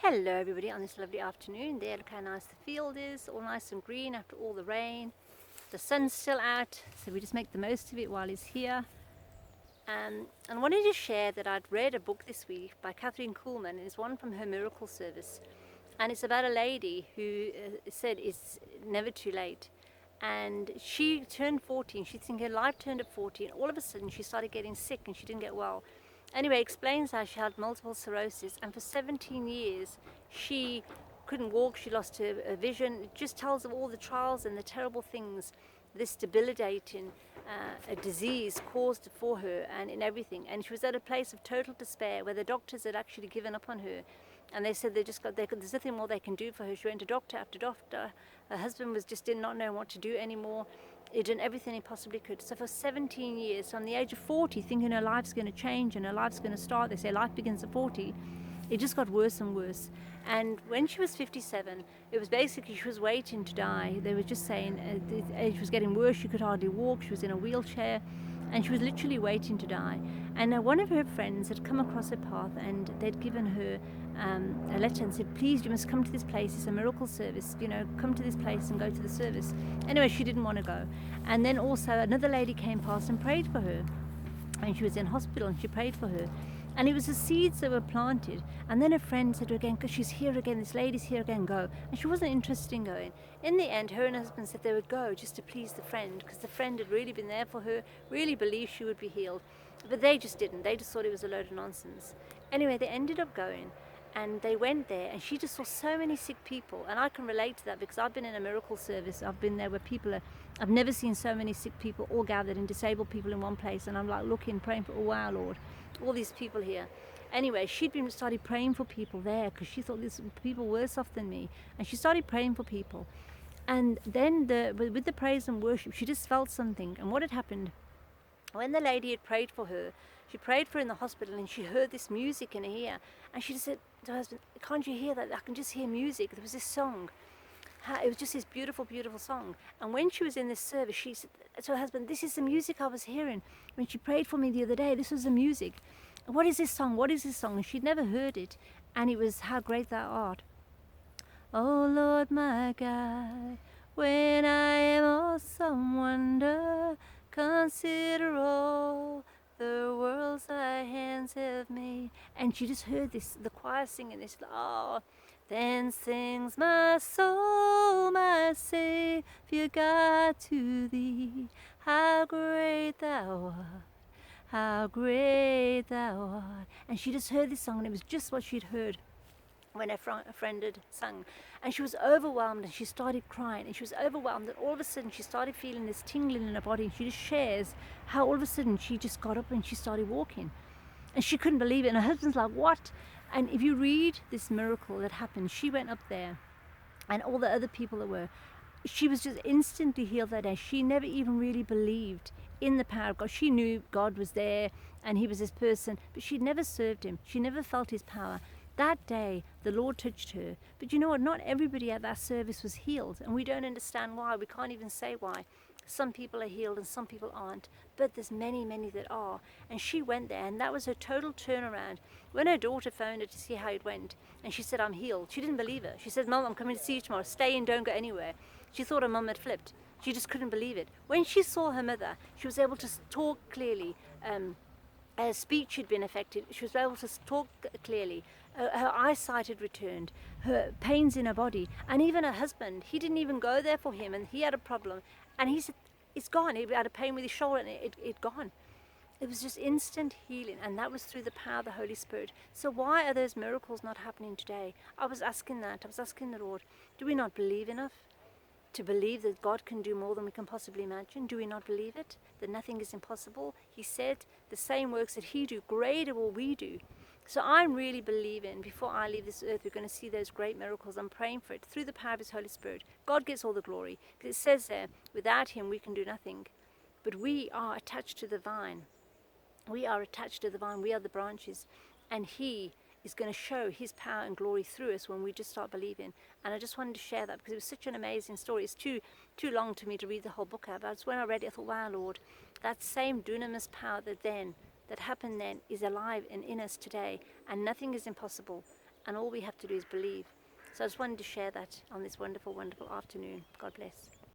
Hello everybody on this lovely afternoon. There, look how nice the field is, all nice and green after all the rain. The sun's still out, so we just make the most of it while it's here. And I wanted to share that I'd read a book this week by Catherine Kuhlman, and it's one from her Miracle Service. And it's about a lady who said it's never too late. And she turned 40, and she thinking her life turned at 40, and all of a sudden she started getting sick and she didn't get well. Anyway, explains how she had multiple sclerosis, and for 17 years she couldn't walk, she lost her vision. It just tells of all the trials and the terrible things this debilitating a disease caused for her and in everything. And she was at a place of total despair where the doctors had actually given up on her. And they said there's nothing more they can do for her. She went to doctor after doctor. Her husband did not know what to do anymore. He'd done everything he possibly could. So for 17 years, from the age of 40, thinking her life's going to change and her life's going to start, they say life begins at 40, it just got worse and worse. And when she was 57, it was basically she was waiting to die. They were just saying the age was getting worse. She could hardly walk. She was in a wheelchair, and she was literally waiting to die. And one of her friends had come across her path, and they'd given her a letter and said, please, you must come to this place. It's a miracle service. Come to this place and go to the service. Anyway, she didn't want to go. And then also another lady came past and prayed for her. And she was in hospital, and she prayed for her. And it was the seeds that were planted. And then a friend said to her again, because she's here again, this lady's here again, go. And she wasn't interested in going. In the end, her and her husband said they would go just to please the friend, because the friend had really been there for her, really believed she would be healed. But they just didn't. They just thought it was a load of nonsense. Anyway, they ended up going. And they went there, and she just saw so many sick people. And I can relate to that because I've been in a miracle service. I've been there where I've never seen so many sick people all gathered and disabled people in one place. And I'm like looking, praying for, oh wow, Lord, all these people here. Anyway, started praying for people there because she thought these people were worse off than me. And she started praying for people. And then with the praise and worship, she just felt something. And what had happened, when the lady had prayed for her, she prayed for her in the hospital, and she heard this music in her ear. And she just said to her husband, can't you hear that? I can just hear music. There was this song. It was just this beautiful, beautiful song. And when she was in this service, she said to her husband, this is the music I was hearing when she prayed for me the other day. This was the music. What is this song? What is this song? And she'd never heard it. And it was How Great Thou Art. Oh Lord my God, when I am awesome wonder, consider all the worlds thy hands have made. And she just heard the choir singing this. Oh, then sings my soul, my Savior God, to thee. How great thou art, how great thou art. And she just heard this song, and it was just what she'd heard when her friend had sung. And she was overwhelmed, and she started crying, and she was overwhelmed, and all of a sudden she started feeling this tingling in her body. And she just shares how all of a sudden she just got up and she started walking, and she couldn't believe it. And her husband's like, what? And if you read this miracle that happened, she went up there, and all the other people that were, she was just instantly healed that day. She never even really believed in the power of God. She knew God was there and he was this person, but she'd never served him. She never felt his power. That day, the Lord touched her. But you know what? Not everybody at that service was healed, and we don't understand why. We can't even say why. Some people are healed and some people aren't, but there's many, many that are. And she went there, and that was her total turnaround. When her daughter phoned her to see how it went, and she said, I'm healed, she didn't believe her. She said, Mum, I'm coming to see you tomorrow. Stay in, don't go anywhere. She thought her mum had flipped. She just couldn't believe it. When she saw her mother, she was able to talk clearly. Her speech had been affected. She was able to talk clearly. Her eyesight had returned. Her pains in her body. And even her husband, he didn't even go there for him, and he had a problem. And he said, it's gone. He had a pain with his shoulder, and it gone. It was just instant healing, and that was through the power of the Holy Spirit. So why are those miracles not happening today? I was asking that. I was asking the Lord, do we not believe enough to believe that God can do more than we can possibly imagine? Do we not believe it? That nothing is impossible? He said the same works that he do, greater will we do. So I'm really believing before I leave this earth, we're going to see those great miracles. I'm praying for it through the power of his Holy Spirit. God gets all the glory, because it says there, without him we can do nothing. But we are attached to the vine. We are attached to the vine. We are the branches. And he is going to show his power and glory through us when we just start believing. And I just wanted to share that because it was such an amazing story. It's too long to me to read the whole book out, but when I read it, I thought, wow, Lord, that same dunamis power that happened then is alive and in us today, and nothing is impossible. and all we have to do is believe. So I just wanted to share that on this wonderful, wonderful afternoon. God bless.